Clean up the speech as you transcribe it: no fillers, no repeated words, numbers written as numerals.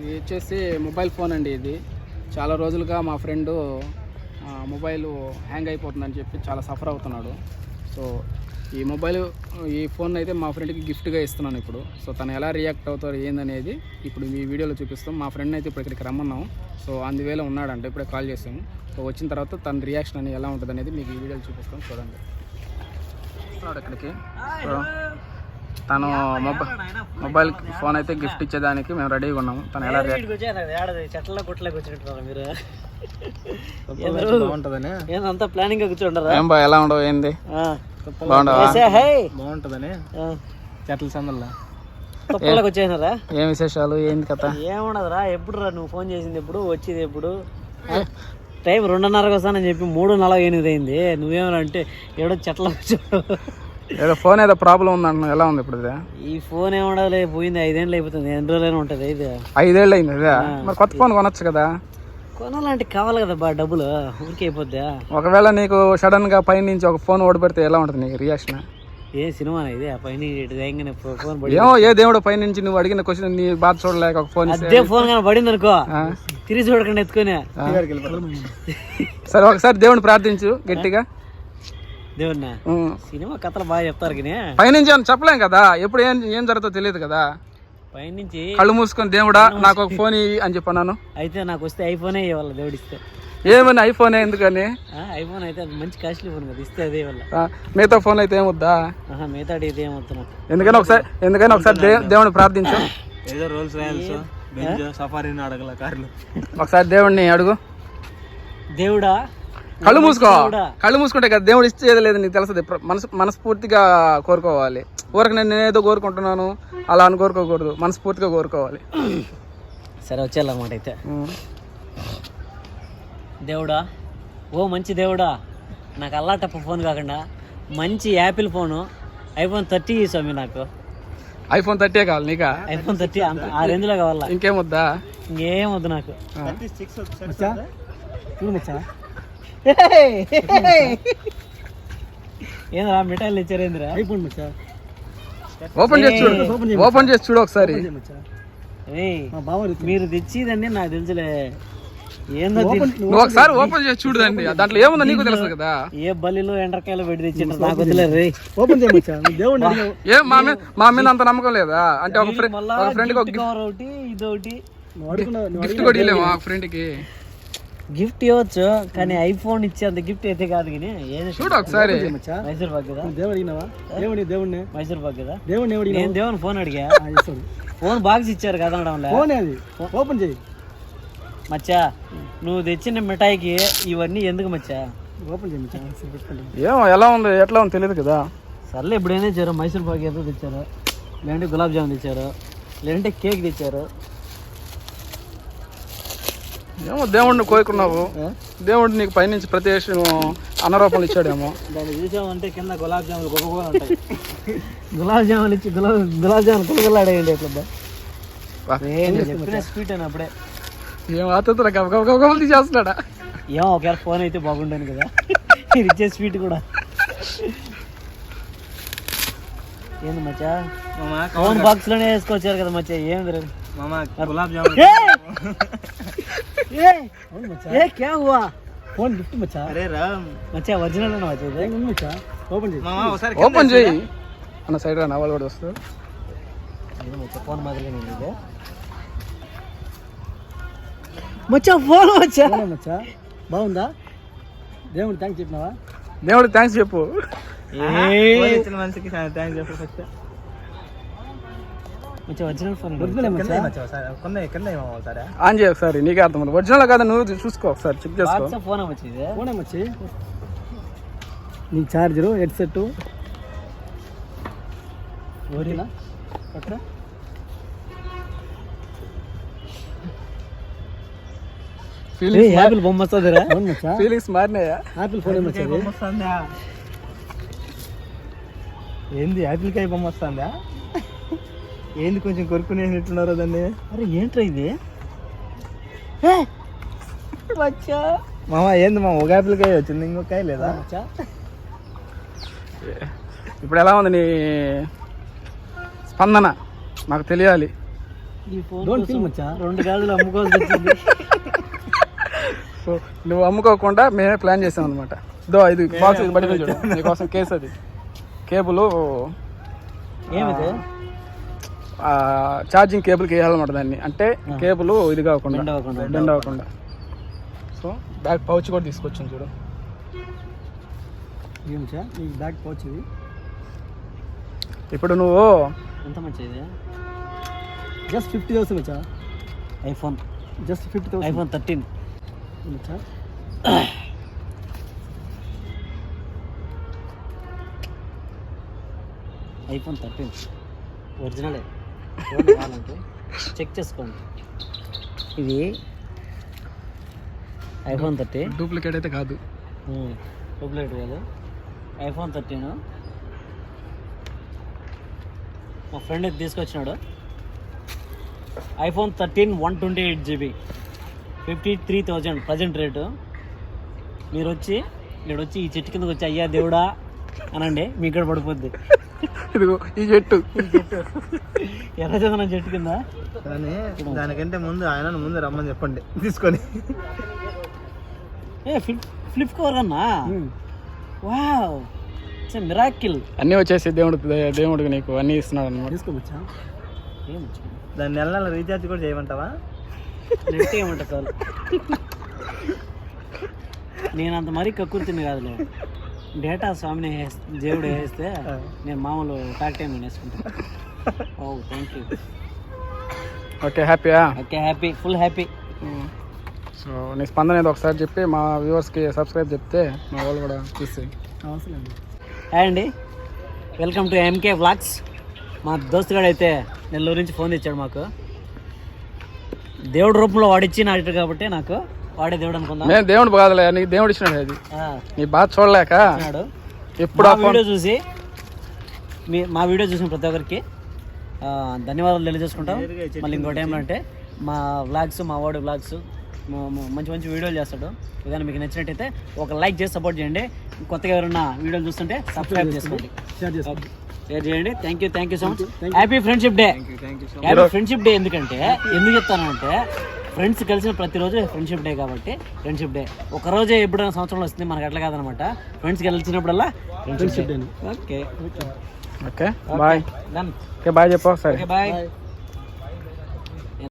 ఇది వచ్చేసి mobile phone అండి. ఇది చాలా రోజులుగా మా ఫ్రెండు మొబైల్ హ్యాంగ్ అయిపోతుందని చెప్పి చాలా సఫర్ అవుతున్నాడు. సో ఈ ఫోన్ అయితే మా ఫ్రెండ్కి గిఫ్ట్గా ఇస్తున్నాను ఇప్పుడు. సో తను ఎలా రియాక్ట్ అవుతారు ఏందనేది ఇప్పుడు ఈ వీడియోలో చూపిస్తాం. మా ఫ్రెండ్ అయితే ఇప్పుడు ఇక్కడికి రమ్మన్నాం. సో అందువేళ ఉన్నాడంట, ఇప్పుడే కాల్ చేసాము. సో వచ్చిన తర్వాత తన రియాక్షన్ అనేది ఎలా ఉంటుంది అనేది మీకు ఈ వీడియోలో చూపిస్తాం. చూడండి ఇక్కడికి. సో తను మొబైల్ ఫోన్ అయితే గిఫ్ట్ ఇచ్చేదానికి మేము రెడీగా ఉన్నాము. తను ఎలా అంతా ప్లానింగ్ కూర్చోంటారా? ఏం బా ఎలా ఉండవు ఏంది బాగుంటదని చెట్ల సందల్లో వచ్చేసినారా? ఏం విశేషాలు ఏంది కథ? ఏముండదురా, ఎప్పుడు రా నువ్వు ఫోన్ చేసింది ఎప్పుడు, వచ్చేది ఎప్పుడు? టైం 2:30 వస్తానని చెప్పి 3:48 అయింది. నువ్వేమన్నా అంటే ఏడో చెట్ల ఏదో ఫోన్ ఏదో ప్రాబ్లం ఉందంటున్నావు. ఎలా ఉంది ఇప్పుడు? ఈ ఫోన్ ఏముండదులే, పోయింది 5 ఏళ్ళు అయిపోతుంది. ఎన్ని రోజులైనా ఉంటుంది? 5 ఏళ్ళు అయింది. అదే మరి కొత్త ఫోన్ కొనొచ్చు కదా. కొనాలంటే కావాలి కదా బా, డబ్బులు ఊరికే అయిపోద్దా? ఒకవేళ నీకు సడన్ గా పై నుంచి ఒక ఫోన్ ఓడిపెడితే ఎలా ఉంటుంది నీకు రియాక్షన్? ఏ సినిమా ఇది? ఆ పైన ఫోన్ ఏమో ఏ దేవుడు పై నుంచి నువ్వు అడిగిన క్వశ్చన్ నీ బాధ చూడలేక ఒక ఫోన్ అదే ఫోన్ కానీ పడింది అనుకో, తిరిగి చూడకుండా ఎత్తుకొని సరే ఒకసారి దేవుడిని ప్రార్థించు గట్టిగా. దేవుడినా? సినిమా కథలు బాగా చెప్తారు కానీ పైనుంచి అని చెప్పలేం కదా, ఎప్పుడు ఏం జరుగుతుందో తెలియదు కదా. పైనుంచి కళ్ళు మూసుకొని దేవుడా నాకు ఒక ఫోన్ అని చెప్పన్నాను. అయితే నాకు వస్తే ఐఫోనే ఇవ్వాలి దేవుడిస్తే. ఏమని ఐఫోనే ఎందుకని? ఐఫోన్ అయితే అది మంచి కాస్ట్లీ ఫోన్ కదా, ఇస్తే అదే వల్ల. మిగతా ఫోన్ అయితే ఏమొద్దా? మిగతా అయితే ఏమొద్దు నాకు. ఎందుకని ఒకసారి దేవుడిని ప్రార్థించు. ఏదో రోల్స్ రాయల్స్ సఫారీని అడగల కార్లు. ఒకసారి దేవుడిని అడుగు. దేవుడా కళ్ళు మూసుకుంటే కదా దేవుడు ఇచ్చేది లేదు నీకు తెలుస్తుంది. మనస్ఫూర్తిగా కోరుకోవాలి. ఊరికి నేను ఏదో కోరుకుంటున్నాను అలా అని కోరుకోకూడదు, మనస్ఫూర్తిగా కోరుకోవాలి. సరే వచ్చేయాలన్నమాట. అయితే దేవుడా, ఓ మంచి దేవుడా, నాకు అల్లాటప్ప ఫోన్ కాకుండా మంచి యాపిల్ ఫోను iPhone 30 స్వామి. నాకు iPhone 30 కావాలి. నీకా iPhone 30 ఆ రేంజ్లో కావాలా? ఇంకేమొద్దా? ఇంకేం వద్దు నాకు. ఏంద్రా మిఠాయిలు ఇచ్చారు? ఏంద్రా ఓపెన్ చేసి చూడు ఒకసారి. మీరు తెచ్చిదండి నాకు తెలుసులే. ఏందో ఒకసారి ఓపెన్ చేసి చూడదండి, దాంట్లో ఏముందో నీకు తెలుసు కదా. ఏ బల్లిలో ఎండ్రకాయలు పెట్టి తెచ్చిండ్రు నాకు వదిలేరు. ఓపెన్ ఏం మా మీద అంత నమ్మకం లేదా? అంటే ఒక ఫ్రెండ్ ఒకటి ఇదొకటి గిఫ్ట్ కూడా ఇవ్వలేము ఆ ఫ్రెండ్ కి. గిఫ్ట్ ఇవ్వచ్చు కానీ ఐఫోన్ ఇచ్చే అంత గిఫ్ట్ అయితే కాదు. కానీ చూడు ఒకసారి. మైసూర్ పాక్ కదా, మైసూర్ పాక్ కదా. నేను దేవుని ఫోన్ అడిగా, ఫోన్ బాక్స్ ఇచ్చారు కదా ఓపెన్ చేయి. మచ్చా నువ్వు తెచ్చిన మిఠాయికి ఇవన్నీ ఎందుకు మచ్చా? ఓపెన్ చేయి. ఏమో ఎలా ఉంది ఎట్లా ఉంది తెలియదు కదా. సర్లే ఇప్పుడైనా ఇచ్చారు. మైసూర్ పాక్ ఏదో తెచ్చారు, లేదంటే గులాబ్ జామున్ తెచ్చారు, లేదంటే కేక్ తెచ్చారు. ఏమో దేవుడిని కోరుకున్నావు, దేవుడు నీకు పైనుంచి ప్రత్యేక అన్నరూపాలు ఇచ్చాడేమో. దాన్ని చూసామంటే కింద గులాబ్ జాములు గొప్పగా ఉంటాయి. గులాబ్ జాములు ఇచ్చి గులాబ్ జాములు కొనుగోలాడేయండి ఎట్లా స్వీట్ అని అప్పుడే. ఏమో అతను గబగబలు తీసేస్తున్నాడా? ఏమో ఒకవేళ ఫోన్ అయితే బాగుండను కదా, మీరు ఇచ్చే స్వీట్ కూడా. ఏంది మచ్చా ఫోన్ బాక్స్ లోనే వేసుకొచ్చారు కదా మచ్చా? ఏం గులాబ్ జామున్ क्या हुआ? फोन गिफ्ट मचा. अरे राम मचा ఒరిజినల్ అన్న మచ్చా ఇది. మచ్చా ఓపెన్ చేయి మామ, ఒకసారి ఓపెన్ చేయి అన్న. సైడ్ రా, నవల్ కూడా వస్తుంది. ఇది మచ్చా ఫోన్ మాదిరిగా ఉంది ఇది. మచ్చా ఫోన్ మచ్చా బాగుందా? దేవుడికి థాంక్స్ చెప్పినావా? దేవుడికి థాంక్స్ చెప్పు. ఇచ్చిన మనిషికి థాంక్స్ చెప్పు ఫస్ట్. ఒరిజినల్ ఫోన్ ఆన్ చేయ ఒకసారి, నీకే అర్థం. ఒరిజినల్ కాదా నువ్వు చూసుకో ఒకసారి, చెక్ చేసుకో. ఫోన్ వచ్చి నీ చార్జరు హెడ్సెట్ ఓరినా అక్కడ యాపిల్ బొమ్మ వస్తుందిరా. ఫీలింగ్స్ మారినాయా? యాపిల్ ఫోన్ బొమ్మ వస్తుందా? ఏంది యాపిల్ కాయ బొమ్మ వస్తుందా? ఏంది కొంచెం కొరుకునేట్టున్నారో దాన్ని. అరే ఏంట్రా ఇది? మామ ఏంది మామ, ఒక యాపిల్ కాయ వచ్చింది, ఇంకొక కాయ లేదా? ఇప్పుడు ఎలా ఉంది నీ స్పందన నాకు తెలియాలి. ఈ ఫోన్ రెండు గాజులు అమ్ముకోవాల్సి వచ్చింది. సో నువ్వు అమ్ముకోకుండా మేమే ప్లాన్ చేసాం అనమాట. ఇది బాక్స్ ఇది బట్టి చూడు, నీకోసం కేసు అది కేబుల్ ఏమిది ఛార్జింగ్ కేబుల్కి వేయాలన్నమాట దాన్ని. అంటే కేబుల్ ఇది కాకుండా బెండ్ అవ్వకుండా. సో బ్యాగ్ పౌచ్ కూడా తీసుకొచ్చాను చూడు. ఏమిచా ఈ బ్యాగ్ పౌచ్ ఇది. ఇప్పుడు నువ్వు ఎంత మంచిది. జస్ట్ 50,000 వచ్చా ఐఫోన్. జస్ట్ 50,000 ఐఫోన్ 13 వచ్చా. ఐఫోన్ 13 ఒరిజినలే. కావాలంటే చెక్ చేసుకోండి. ఇది ఐఫోన్ 13 డూప్లికేట్ అయితే కాదు. డూప్లికేట్ కాదు. ఐఫోన్ 13 మా ఫ్రెండ్ ఇది తీసుకొచ్చినాడు. IPhone 13 128 GB 53,000 present rate. మీరు వచ్చి ఇక్కడ వచ్చి ఈ చెట్టు కిందకి వచ్చి అయ్యా దేవుడా అనండి, మీ ఇక్కడ పడిపోద్ది. ఇదిగో ఈ చెట్టు ఎర్రచందనం చెట్టు కింద. కానీ దానికంటే ముందు ఆయన ముందు రమ్మని చెప్పండి తీసుకొని. ఫ్లిప్ కవర్ అన్నా. Wow, it's miracle. అన్నీ వచ్చేసి దేవుడికి నీకు అన్నీ ఇస్తున్నాడు అన్నమాట. తీసుకోవచ్చా? దాన్ని నెల నెల రీఛార్జ్ కూడా చేయమంటావా? నెట్ ఏమంటా చాలు. నేను అంత మరీ కక్కుర్తిని కాదులే. డేటా స్వామిని దేవుడు వేస్తే నేను మామూలు టాక్ టైం వేసుకుంటాను. Oh thank you. ఓకే హ్యాపీయా? Okay happy, full happy. So నీ స్పందన ఏదో ఒకసారి చెప్పి మా వ్యూవర్స్కి సబ్స్క్రైబ్ చెప్తే మా వాళ్ళు కూడా చూసి. హాయ్ అండి, వెల్కమ్ టు ఎంకే వ్లాగ్స్. మా దోస్తుగాడు అయితే నెల్లూరు నుంచి ఫోన్ ఇచ్చాడు మాకు. దేవుడు రూపంలో వాడిచ్చి నాడు కాబట్టి నాకు వాడే దేవుడు అనుకున్నాను. నేను దేవుడు కాదులే, నీకు దేవుడు ఇచ్చినాడు. అది నీ బాధ చూడలేక ఎప్పుడు వీడియో చూసి మా వీడియో చూసిన ప్రతి ఒక్కరికి ధన్యవాదాలు తెలియజేసుకుంటాం. మళ్ళీ ఇంకో టైంలో అంటే మా వ్లాగ్స్, మా వాడి వ్లాగ్స్ మంచి మంచి వీడియోలు చేస్తాడు. ఏదైనా మీకు నచ్చినట్టయితే ఒక లైక్ చేసి సపోర్ట్ చేయండి. కొత్తగా ఎవరైనా వీడియోలు చూస్తుంటే సబ్స్క్రైబ్ చేసుకోండి, షేర్ చేయండి. Thank you so much. Happy friendship day. Happy friendship day. ఎందుకు చెప్తానంటే ఫ్రెండ్స్ కలిసిన ప్రతిరోజు ఫ్రెండ్షిప్ డే కాబట్టి ఫ్రెండ్షిప్ డే ఒకరోజే ఎప్పుడైనా సంవత్సరంలో వస్తుంది, మనకు అట్లా కాదనమాట. ఫ్రెండ్స్ కలిసినప్పుడల్లా friendship day. Okay okay bye. Done. Okay bye చెప్పు. సరే బాయ్.